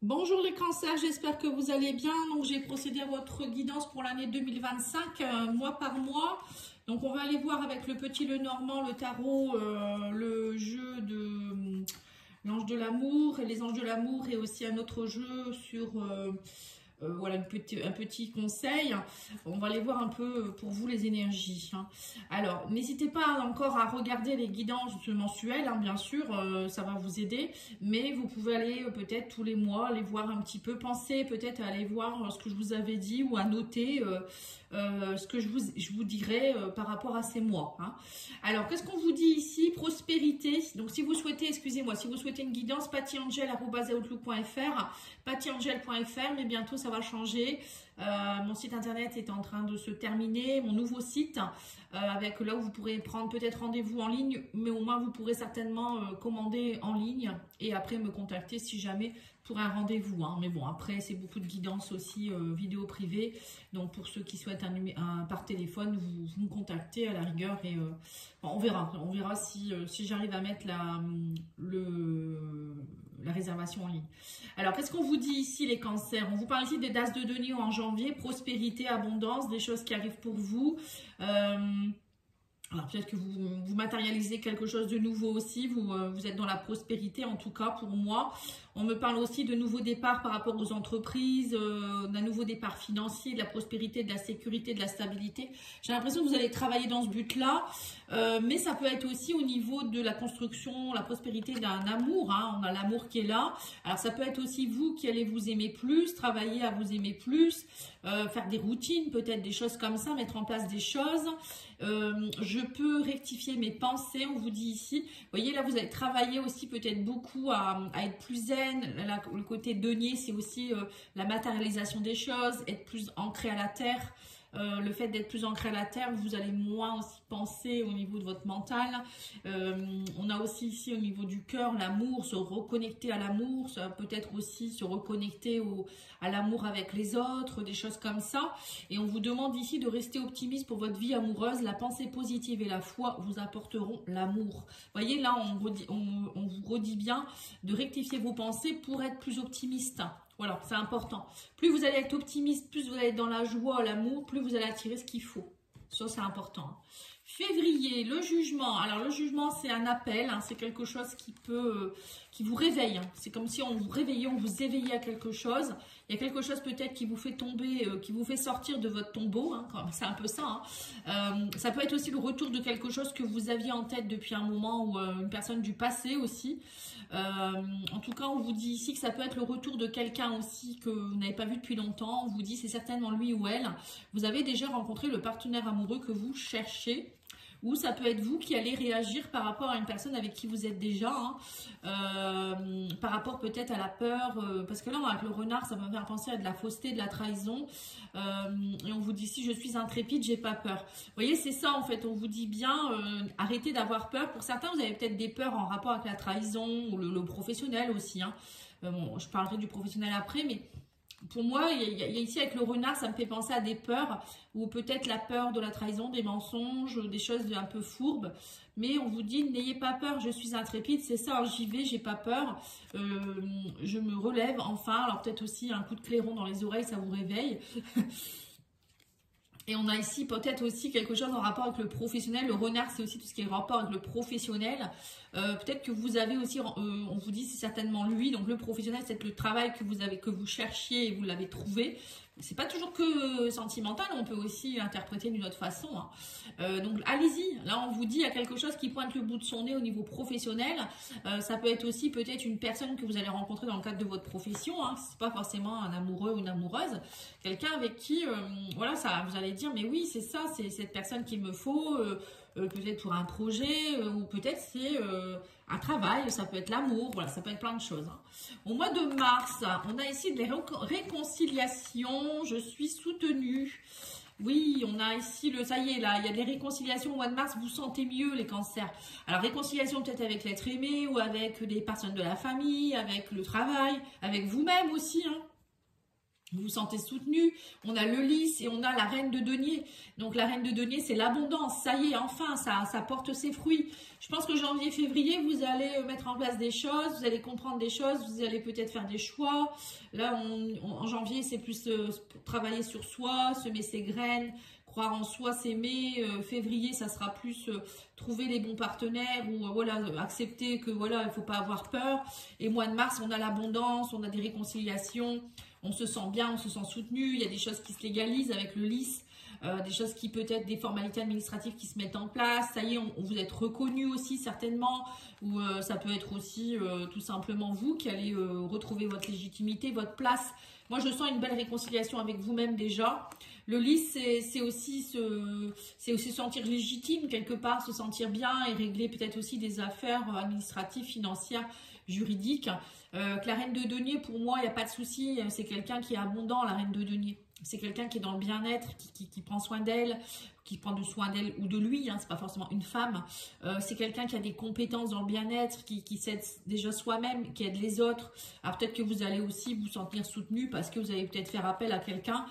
Bonjour les cancers, j'espère que vous allez bien. Donc j'ai procédé à votre guidance pour l'année 2025, mois par mois. Donc on va aller voir avec le petit Lenormand, le tarot, le jeu de l'ange de l'amour et les anges de l'amour et aussi un autre jeu sur voilà un petit conseil. On va aller voir un peu pour vous les énergies. Alors, n'hésitez pas encore à regarder les guidances mensuelles, bien sûr, ça va vous aider. Mais vous pouvez aller peut-être tous les mois, aller voir un petit peu, penser peut-être à aller voir ce que je vous avais dit ou à noter ce que je vous dirai par rapport à ces mois. Alors, qu'est-ce qu'on vous dit ici? Prospérité. Donc, si vous souhaitez, excusez-moi, si vous souhaitez une guidance, pattyangel@outlook.fr, pattyangel.fr, mais bientôt ça va changer. Mon site internet est en train de se terminer, mon nouveau site, avec là où vous pourrez prendre peut-être rendez-vous en ligne, mais au moins vous pourrez certainement commander en ligne et après me contacter si jamais pour un rendez-vous. Mais bon, après c'est beaucoup de guidance aussi vidéo privée, donc pour ceux qui souhaitent par téléphone, vous me contactez à la rigueur et bon, on verra si j'arrive à mettre la réservation en ligne. Alors, qu'est-ce qu'on vous dit ici, les cancers? On vous parle ici des As de denier en janvier, prospérité, abondance, des choses qui arrivent pour vous. Alors, peut-être que vous matérialisez quelque chose de nouveau aussi, vous êtes dans la prospérité, en tout cas pour moi. On me parle aussi de nouveaux départs par rapport aux entreprises, d'un nouveau départ financier, de la prospérité, de la sécurité, de la stabilité. J'ai l'impression que vous allez travailler dans ce but-là, mais ça peut être aussi au niveau de la construction, la prospérité d'un amour. On a l'amour qui est là. Alors, ça peut être aussi vous qui allez vous aimer plus, travailler à vous aimer plus, faire des routines, peut-être des choses comme ça, mettre en place des choses. Je peux rectifier mes pensées, on vous dit ici. Vous voyez, là, vous allez travailler aussi peut-être beaucoup à être plus zen. Là, le côté denier, c'est aussi la matérialisation des choses, être plus ancré à la terre. Le fait d'être plus ancré à la terre, vous allez moins aussi penser au niveau de votre mental. On a aussi ici au niveau du cœur, l'amour, se reconnecter à l'amour, peut-être aussi se reconnecter à l'amour avec les autres, des choses comme ça. Et on vous demande ici de rester optimiste pour votre vie amoureuse. La pensée positive et la foi vous apporteront l'amour. Vous voyez, là, on vous redit bien de rectifier vos pensées pour être plus optimiste. Voilà, c'est important. Plus vous allez être optimiste, plus vous allez être dans la joie, l'amour, plus vous allez attirer ce qu'il faut. Ça, c'est important. Février, le jugement. Alors, le jugement, c'est un appel. C'est quelque chose qui vous réveille. C'est comme si on vous réveillait, on vous éveillait à quelque chose. Il y a quelque chose peut-être qui vous fait tomber, qui vous fait sortir de votre tombeau. C'est un peu ça. Ça peut être aussi le retour de quelque chose que vous aviez en tête depuis un moment ou une personne du passé aussi. En tout cas, on vous dit ici que ça peut être le retour de quelqu'un aussi que vous n'avez pas vu depuis longtemps. On vous dit c'est certainement lui ou elle. Vous avez déjà rencontré le partenaire amoureux que vous cherchez. Ou ça peut être vous qui allez réagir par rapport à une personne avec qui vous êtes déjà, par rapport peut-être à la peur, parce que là, avec le renard, ça va me faire penser à de la fausseté, de la trahison, et on vous dit si je suis intrépide, j'ai pas peur. Vous voyez, c'est ça en fait, on vous dit bien, arrêtez d'avoir peur. Pour certains, vous avez peut-être des peurs en rapport avec la trahison, ou le professionnel aussi. Bon, je parlerai du professionnel après, mais... Pour moi, il y a ici avec le renard, ça me fait penser à des peurs, ou peut-être la peur de la trahison, des mensonges, des choses un peu fourbes. Mais on vous dit, n'ayez pas peur, je suis intrépide, c'est ça, j'y vais, j'ai pas peur, je me relève enfin. Alors peut-être aussi un coup de clairon dans les oreilles, ça vous réveille. Et on a ici peut-être aussi quelque chose en rapport avec le professionnel. Le renard, c'est aussi tout ce qui est en rapport avec le professionnel. Peut-être que vous avez aussi, on vous dit c'est certainement lui. Donc le professionnel, c'est le travail que vous cherchiez et vous l'avez trouvé. C'est pas toujours que sentimental, on peut aussi l'interpréter d'une autre façon. Donc allez-y, là on vous dit il y a quelque chose qui pointe le bout de son nez au niveau professionnel. Ça peut être aussi peut-être une personne que vous allez rencontrer dans le cadre de votre profession. C'est pas forcément un amoureux ou une amoureuse, quelqu'un avec qui, voilà, ça, vous allez dire mais oui c'est ça, c'est cette personne qu'il me faut. Peut-être pour un projet ou peut-être c'est un travail, ça peut être l'amour, voilà, ça peut être plein de choses. Au mois de mars, on a ici des réconciliations, je suis soutenue. Oui, on a ici ça y est là, il y a des réconciliations au mois de mars, vous sentez mieux les cancers. Alors réconciliation peut-être avec l'être aimé ou avec des personnes de la famille, avec le travail, avec vous-même aussi. Vous vous sentez soutenu. On a le lys et on a la reine de denier. Donc la reine de denier, c'est l'abondance. Ça y est, enfin, ça porte ses fruits. Je pense que janvier, février, vous allez mettre en place des choses, vous allez comprendre des choses, vous allez peut-être faire des choix. Là, en janvier, c'est plus travailler sur soi, semer ses graines, croire en soi, s'aimer. Février, ça sera plus trouver les bons partenaires ou voilà, accepter que voilà, il ne faut pas avoir peur. Et mois de mars, on a l'abondance, on a des réconciliations. On se sent bien, on se sent soutenu, il y a des choses qui se légalisent avec le lys, des choses qui peut-être, des formalités administratives qui se mettent en place, ça y est, vous êtes reconnu aussi certainement, ou ça peut être aussi tout simplement vous qui allez retrouver votre légitimité, votre place. Moi je sens une belle réconciliation avec vous-même déjà. Le lys c'est aussi se sentir légitime quelque part, se sentir bien et régler peut-être aussi des affaires administratives, financières, juridiques. Que la reine de denier, pour moi, il n'y a pas de souci. C'est quelqu'un qui est abondant, la reine de denier. C'est quelqu'un qui est dans le bien-être, qui prend soin d'elle, qui prend soin d'elle ou de lui. Hein, c'est pas forcément une femme. C'est quelqu'un qui a des compétences dans le bien-être, qui s'aide déjà soi-même, qui aide les autres. Alors peut-être que vous allez aussi vous sentir soutenu parce que vous allez peut-être faire appel à quelqu'un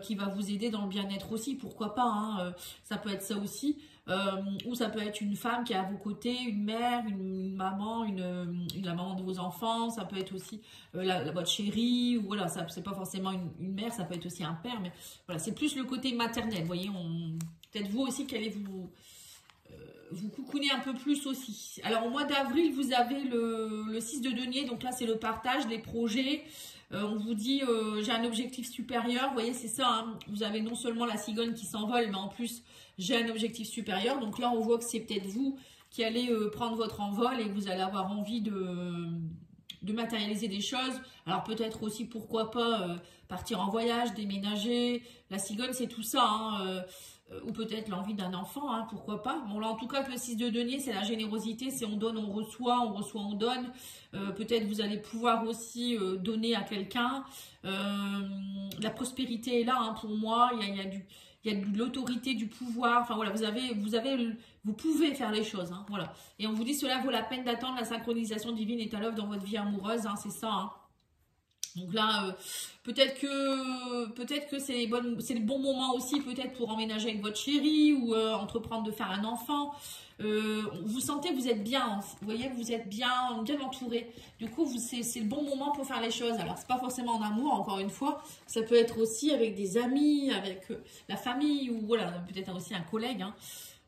qui va vous aider dans le bien-être aussi. Pourquoi pas, hein, ça peut être ça aussi. Ou ça peut être une femme qui est à vos côtés, une mère, une maman, la maman de vos enfants, ça peut être aussi votre chérie, ou voilà, c'est pas forcément une mère, ça peut être aussi un père, mais voilà, c'est plus le côté maternel, vous voyez, peut-être vous aussi qui allez vous coucouner un peu plus aussi. Alors au mois d'avril, vous avez le 6 de denier, donc là c'est le partage, les projets. On vous dit j'ai un objectif supérieur, vous voyez c'est ça, hein. Vous avez non seulement la cigogne qui s'envole, mais en plus j'ai un objectif supérieur. Donc là on voit que c'est peut-être vous qui allez prendre votre envol et que vous allez avoir envie de matérialiser des choses. Alors peut-être aussi pourquoi pas partir en voyage, déménager. La cigogne c'est tout ça, hein, ou peut-être l'envie d'un enfant, hein, pourquoi pas. Bon là en tout cas que le 6 de denier c'est la générosité, c'est on donne, on reçoit, on donne. Peut-être vous allez pouvoir aussi donner à quelqu'un. La prospérité est là, hein, pour moi, il y a de l'autorité, du pouvoir, enfin voilà, vous pouvez faire les choses, hein, voilà. Et on vous dit cela vaut la peine d'attendre, la synchronisation divine est à l'œuvre dans votre vie amoureuse, hein, c'est ça, hein. Donc là, peut-être que c'est le bon moment aussi, peut-être pour emménager avec votre chéri ou entreprendre de faire un enfant. Vous sentez que vous êtes bien, vous voyez, vous êtes bien entouré. Du coup, c'est le bon moment pour faire les choses. Alors, c'est pas forcément en amour, encore une fois. Ça peut être aussi avec des amis, avec la famille ou voilà, peut-être aussi un collègue, hein.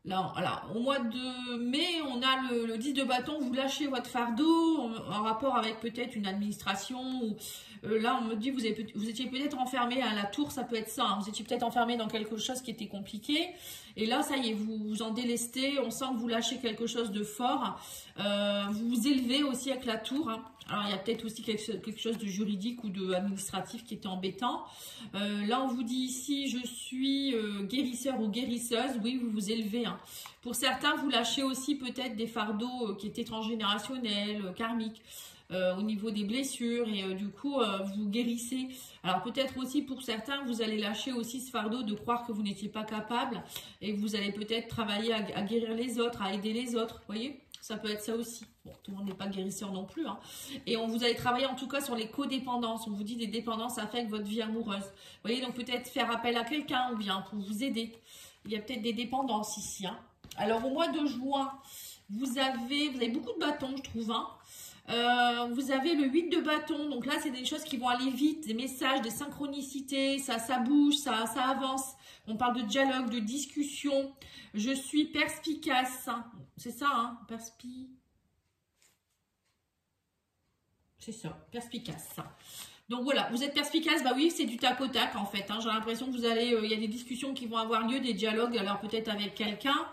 Là, voilà, au mois de mai, on a le 10 de bâton, vous lâchez votre fardeau en rapport avec peut-être une administration. Ou, là, on me dit, vous étiez peut-être enfermé à la tour, ça peut être ça. Hein, vous étiez peut-être enfermé dans quelque chose qui était compliqué. Et là, ça y est, vous vous en délestez, on sent que vous lâchez quelque chose de fort. Vous vous élevez aussi avec la tour, hein. Alors, il y a peut-être aussi quelque chose de juridique ou de administratif qui était embêtant. Là, on vous dit ici, je suis guérisseur ou guérisseuse. Oui, vous vous élevez, hein. Pour certains, vous lâchez aussi peut-être des fardeaux qui étaient transgénérationnels, karmiques, au niveau des blessures. Et du coup, vous guérissez. Alors, peut-être aussi pour certains, vous allez lâcher aussi ce fardeau de croire que vous n'étiez pas capable. Et vous allez peut-être travailler à guérir les autres, à aider les autres. Vous voyez ? Ça peut être ça aussi. Bon, tout le monde n'est pas guérisseur non plus, hein. Et vous allez travailler en tout cas sur les codépendances. On vous dit des dépendances affectent votre vie amoureuse. Vous voyez, donc peut-être faire appel à quelqu'un ou bien pour vous aider. Il y a peut-être des dépendances ici, hein. Alors au mois de juin, vous avez beaucoup de bâtons, je trouve, hein. Vous avez le 8 de bâton. Donc là, c'est des choses qui vont aller vite, des messages, des synchronicités. Ça bouge, ça avance. On parle de dialogue, de discussion. Je suis perspicace, hein. C'est ça, hein, c'est ça, perspicace. Donc voilà, vous êtes perspicace, bah oui, c'est du tac au tac en fait, hein. J'ai l'impression que il y a des discussions qui vont avoir lieu, des dialogues, alors peut-être avec quelqu'un.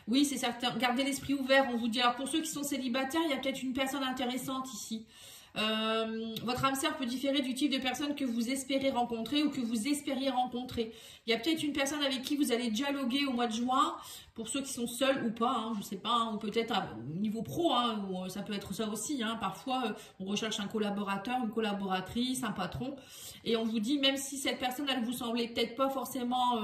Oui, c'est certain, gardez l'esprit ouvert, on vous dit. Alors pour ceux qui sont célibataires, il y a peut-être une personne intéressante ici. Votre âme sœur peut différer du type de personne que vous espérez rencontrer ou que vous espériez rencontrer. Il y a peut-être une personne avec qui vous allez dialoguer au mois de juin, pour ceux qui sont seuls ou pas, hein, je sais pas, hein, ou peut-être au niveau pro, hein, ou, ça peut être ça aussi, hein, parfois on recherche un collaborateur, une collaboratrice, un patron, et on vous dit, même si cette personne, elle vous semblait peut-être pas forcément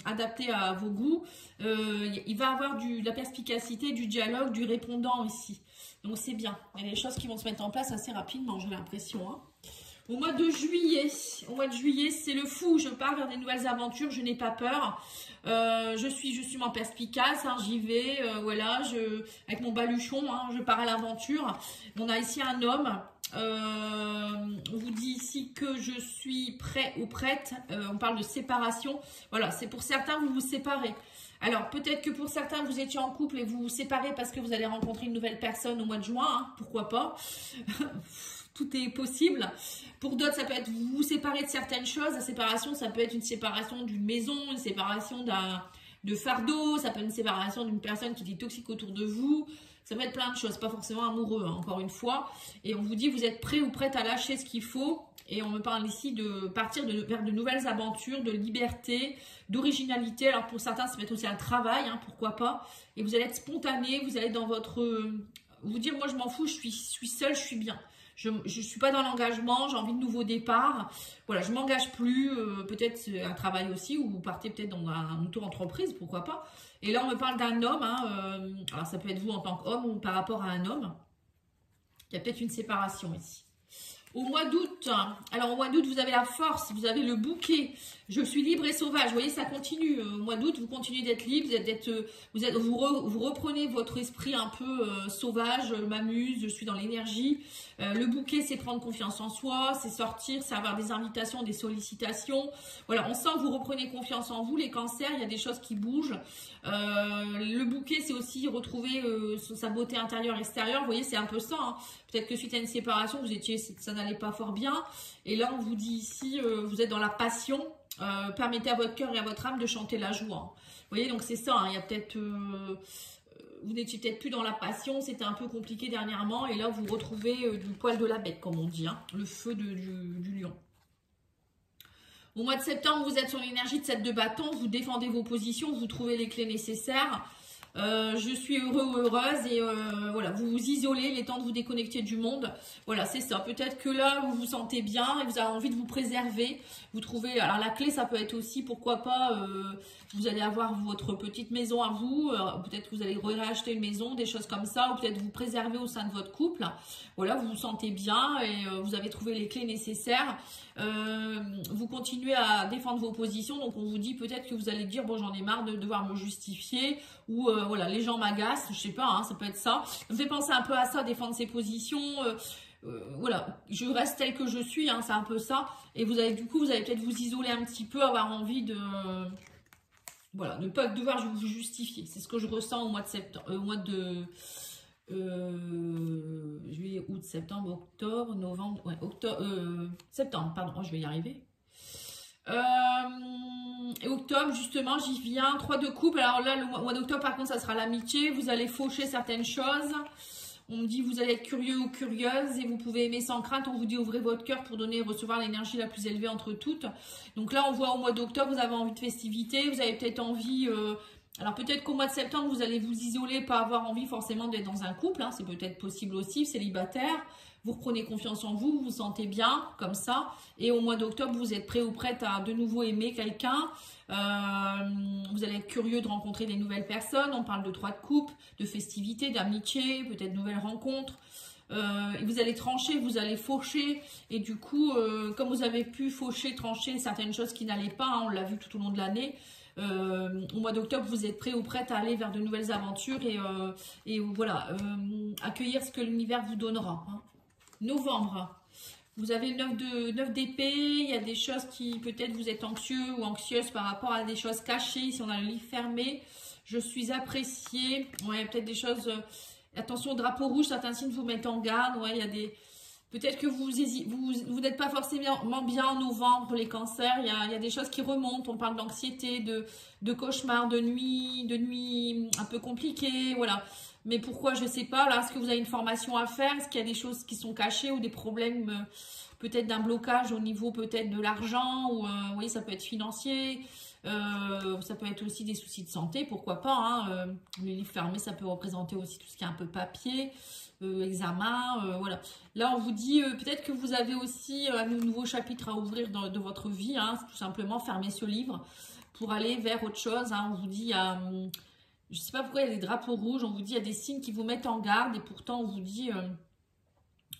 adaptée à vos goûts, il va avoir de la perspicacité, du dialogue, du répondant ici. Donc c'est bien, il y a des choses qui vont se mettre en place assez rapidement, j'ai l'impression, hein. Au mois de juillet, c'est le fou. Je pars vers des nouvelles aventures. Je n'ai pas peur. Je suis justement perspicace. Hein, j'y vais. Voilà, avec mon baluchon, hein, je pars à l'aventure. On a ici un homme. On vous dit ici que je suis prêt ou prête. On parle de séparation. Voilà, c'est pour certains, vous vous séparez. Alors, peut-être que pour certains, vous étiez en couple et vous vous séparez parce que vous allez rencontrer une nouvelle personne au mois de juin. Hein, pourquoi pas? Tout est possible. Pour d'autres, ça peut être vous vous séparez de certaines choses. La séparation, ça peut être une séparation d'une maison, une séparation de fardeau. Ça peut être une séparation d'une personne qui est toxique autour de vous. Ça peut être plein de choses, pas forcément amoureux, hein, encore une fois. Et on vous dit, vous êtes prêt ou prête à lâcher ce qu'il faut. Et on me parle ici de partir vers de nouvelles aventures, de liberté, d'originalité. Alors pour certains, ça peut être aussi un travail, hein, pourquoi pas. Et vous allez être spontané, vous allez être dans votre... vous dire, moi je m'en fous, je suis seule, je suis bien. Je ne suis pas dans l'engagement, j'ai envie de nouveaux départs. Voilà, je ne m'engage plus, peut-être un travail aussi, ou vous partez peut-être dans un auto-entreprise, pourquoi pas. Et là, on me parle d'un homme, hein, alors ça peut être vous en tant qu'homme ou par rapport à un homme. Il y a peut-être une séparation ici. Au mois d'août, alors au mois d'août, vous avez la force, vous avez le bouquet. Je suis libre et sauvage. Vous voyez, ça continue. Au mois d'août, vous continuez d'être libre, vous reprenez votre esprit un peu sauvage, je m'amuse, je suis dans l'énergie. Le bouquet, c'est prendre confiance en soi, c'est sortir, c'est avoir des invitations, des sollicitations. Voilà, on sent que vous reprenez confiance en vous. Les cancers, il y a des choses qui bougent. Le bouquet, c'est aussi retrouver sa beauté intérieure, extérieure. Vous voyez, c'est un peu ça. Hein. Peut-être que suite à une séparation, ça n'allait pas fort bien. Et là, on vous dit ici, vous êtes dans la passion. Permettez à votre cœur et à votre âme de chanter la joie. Vous voyez, donc c'est ça. Hein. Il y a peut-être... vous n'étiez peut-être plus dans la passion. C'était un peu compliqué dernièrement. Et là, vous retrouvez du poil de la bête, comme on dit. Hein. Le feu du lion. Au mois de septembre, vous êtes sur l'énergie de 7 de bâton, vous défendez vos positions, vous trouvez les clés nécessaires. Je suis heureux ou heureuse et voilà, vous vous isolez, il est temps de vous déconnecter du monde. Voilà, c'est ça. Peut-être que là, vous vous sentez bien et vous avez envie de vous préserver. Vous trouvez, alors la clé, ça peut être aussi, pourquoi pas, vous allez avoir votre petite maison à vous. Peut-être que vous allez racheter une maison, des choses comme ça, ou peut-être vous préserver au sein de votre couple. Voilà, vous vous sentez bien et vous avez trouvé les clés nécessaires. Vous continuez à défendre vos positions, donc on vous dit peut-être que vous allez dire bon, j'en ai marre de devoir me justifier, ou voilà, les gens m'agacent, je sais pas, hein, ça peut être ça. Ça me fait penser un peu à ça, défendre ses positions. Voilà, je reste telle que je suis, hein, c'est un peu ça. Et vous allez, du coup, vous allez peut-être vous isoler un petit peu, avoir envie de voilà, ne pas devoir vous justifier. C'est ce que je ressens au mois de septembre, au mois de juillet, août, septembre, octobre, novembre, ouais, septembre, pardon, je vais y arriver. Et octobre, justement, j'y viens, 3 de coupe. Alors là, le mois d'octobre, par contre, ça sera l'amitié. Vous allez faucher certaines choses. On me dit, vous allez être curieux ou curieuse et vous pouvez aimer sans crainte. On vous dit, ouvrez votre cœur pour donner et recevoir l'énergie la plus élevée entre toutes. Donc là, on voit au mois d'octobre, vous avez envie de festivité. Vous avez peut-être envie... alors peut-être qu'au mois de septembre, vous allez vous isoler, pas avoir envie forcément d'être dans un couple. Hein, c'est peut-être possible aussi, célibataire. Vous reprenez confiance en vous, vous vous sentez bien, comme ça. Et au mois d'octobre, vous êtes prêt ou prête à de nouveau aimer quelqu'un. Vous allez être curieux de rencontrer des nouvelles personnes. On parle de 3 de coupe, de festivités, d'amitié, peut-être de nouvelles rencontres. Et vous allez trancher, vous allez faucher. Et du coup, comme vous avez pu faucher, trancher certaines choses qui n'allaient pas, hein, on l'a vu tout au long de l'année. Au mois d'octobre, vous êtes prêt ou prête à aller vers de nouvelles aventures et voilà, accueillir ce que l'univers vous donnera. Hein. Novembre, vous avez le 9 d'épée, il y a des choses qui peut-être vous êtes anxieux ou anxieuse par rapport à des choses cachées. Si on a le livre fermé, je suis appréciée. Ouais, peut-être des choses, attention au drapeau rouge, certains signes vous mettent en garde. Ouais, il y a des... Peut-être que vous n'êtes pas forcément bien en novembre, les cancers. Il y a des choses qui remontent. On parle d'anxiété, de cauchemars, de nuits un peu compliquées. Voilà. Mais pourquoi, je ne sais pas. Là, est-ce que vous avez une formation à faire? Est-ce qu'il y a des choses qui sont cachées ou des problèmes, peut-être d'un blocage au niveau peut-être de l'argent ou oui, ça peut être financier. Ça peut être aussi des soucis de santé, pourquoi pas. Hein, le livre fermé, ça peut représenter aussi tout ce qui est un peu papier. Examen, voilà. Là, on vous dit peut-être que vous avez aussi un nouveau chapitre à ouvrir de votre vie, hein, tout simplement fermer ce livre pour aller vers autre chose. Hein. On vous dit, je ne sais pas pourquoi il y a des drapeaux rouges, on vous dit il y a des signes qui vous mettent en garde et pourtant on vous dit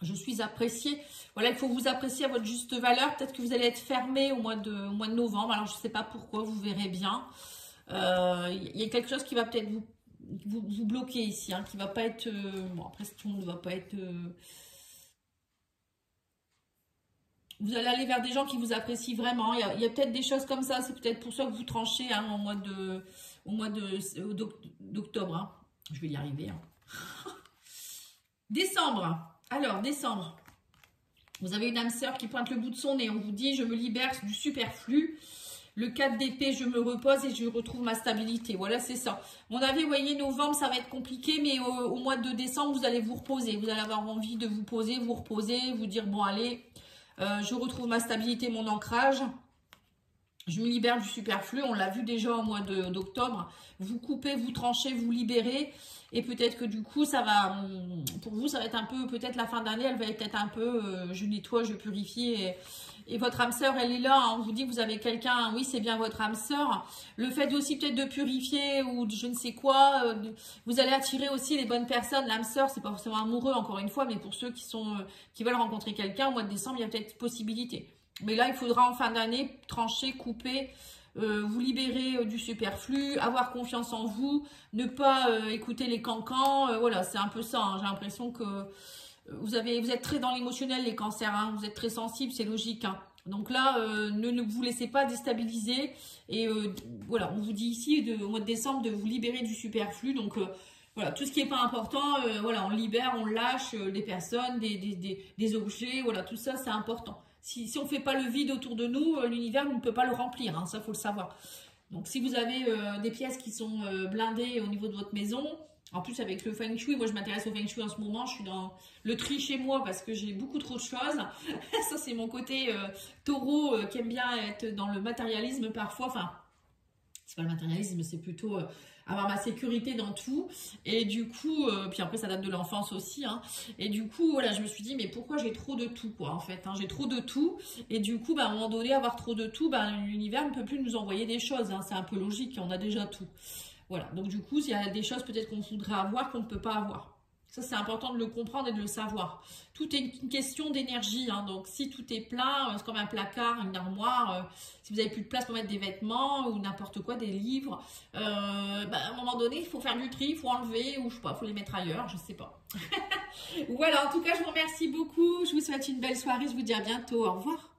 Je suis appréciée. Voilà, il faut vous apprécier à votre juste valeur. Peut-être que vous allez être fermé au mois de novembre. Alors, je ne sais pas pourquoi, vous verrez bien. Il y a quelque chose qui va peut-être vous bloquer ici, hein, qui va pas être... bon, après, tout le monde ne va pas être... vous allez aller vers des gens qui vous apprécient vraiment. Il y a peut-être des choses comme ça. C'est peut-être pour ça que vous tranchez, hein, d'octobre. Hein. Je vais y arriver. Hein. Décembre. Alors, décembre. Vous avez une âme sœur qui pointe le bout de son nez. On vous dit, je me libère du superflu. Le 4 d'épée, je me repose et je retrouve ma stabilité. Voilà, c'est ça. On avait, vous voyez, novembre, ça va être compliqué, mais au mois de décembre, vous allez vous reposer. Vous allez avoir envie de vous poser, vous reposer, vous dire, bon, allez, je retrouve ma stabilité, mon ancrage. Je me libère du superflu. On l'a vu déjà au mois d'octobre. Vous coupez, vous tranchez, vous libérez. Et peut-être que du coup, ça va, pour vous, ça va être un peu, peut-être la fin d'année, elle va être un peu, je nettoie, je purifie. Et votre âme sœur, elle est là. Hein. On vous dit que vous avez quelqu'un, oui, c'est bien votre âme sœur. Le fait aussi peut-être de purifier ou de je ne sais quoi, vous allez attirer aussi les bonnes personnes. L'âme sœur, c'est pas forcément amoureux, encore une fois, mais pour ceux qui veulent rencontrer quelqu'un, au mois de décembre, il y a peut-être possibilité. Mais là, il faudra en fin d'année trancher, couper, vous libérer du superflu, avoir confiance en vous, ne pas écouter les cancans. Voilà, c'est un peu ça. Hein. J'ai l'impression que vous êtes très dans l'émotionnel, les cancers. Hein. Vous êtes très sensibles, c'est logique. Hein. Donc là, ne vous laissez pas déstabiliser. Et voilà, on vous dit ici, au mois de décembre, de vous libérer du superflu. Donc voilà, tout ce qui n'est pas important, voilà, on libère, on lâche des personnes, des objets. Voilà, tout ça, c'est important. Si on ne fait pas le vide autour de nous, l'univers ne peut pas le remplir, hein, ça, il faut le savoir. Donc, si vous avez des pièces qui sont blindées au niveau de votre maison, en plus avec le Feng Shui, moi je m'intéresse au Feng Shui en ce moment, je suis dans le tri chez moi parce que j'ai beaucoup trop de choses. Ça, c'est mon côté taureau qui aime bien être dans le matérialisme parfois, enfin, c'est pas le matérialisme, c'est plutôt avoir ma sécurité dans tout. Et du coup, puis après ça date de l'enfance aussi. Hein, et du coup, voilà, je me suis dit, mais pourquoi j'ai trop de tout, quoi, en fait. Hein, j'ai trop de tout. Et du coup, à un moment donné, avoir trop de tout, l'univers ne peut plus nous envoyer des choses. Hein, c'est un peu logique, on a déjà tout. Voilà, donc du coup, il y a des choses peut-être qu'on voudrait avoir qu'on ne peut pas avoir. Ça, c'est important de le comprendre et de le savoir. Tout est une question d'énergie. Hein. Donc, si tout est plein, c'est comme un placard, une armoire. Si vous n'avez plus de place pour mettre des vêtements ou n'importe quoi, des livres, à un moment donné, il faut faire du tri, il faut enlever ou je sais pas, il faut les mettre ailleurs, je sais pas. Voilà, en tout cas, je vous remercie beaucoup. Je vous souhaite une belle soirée. Je vous dis à bientôt. Au revoir.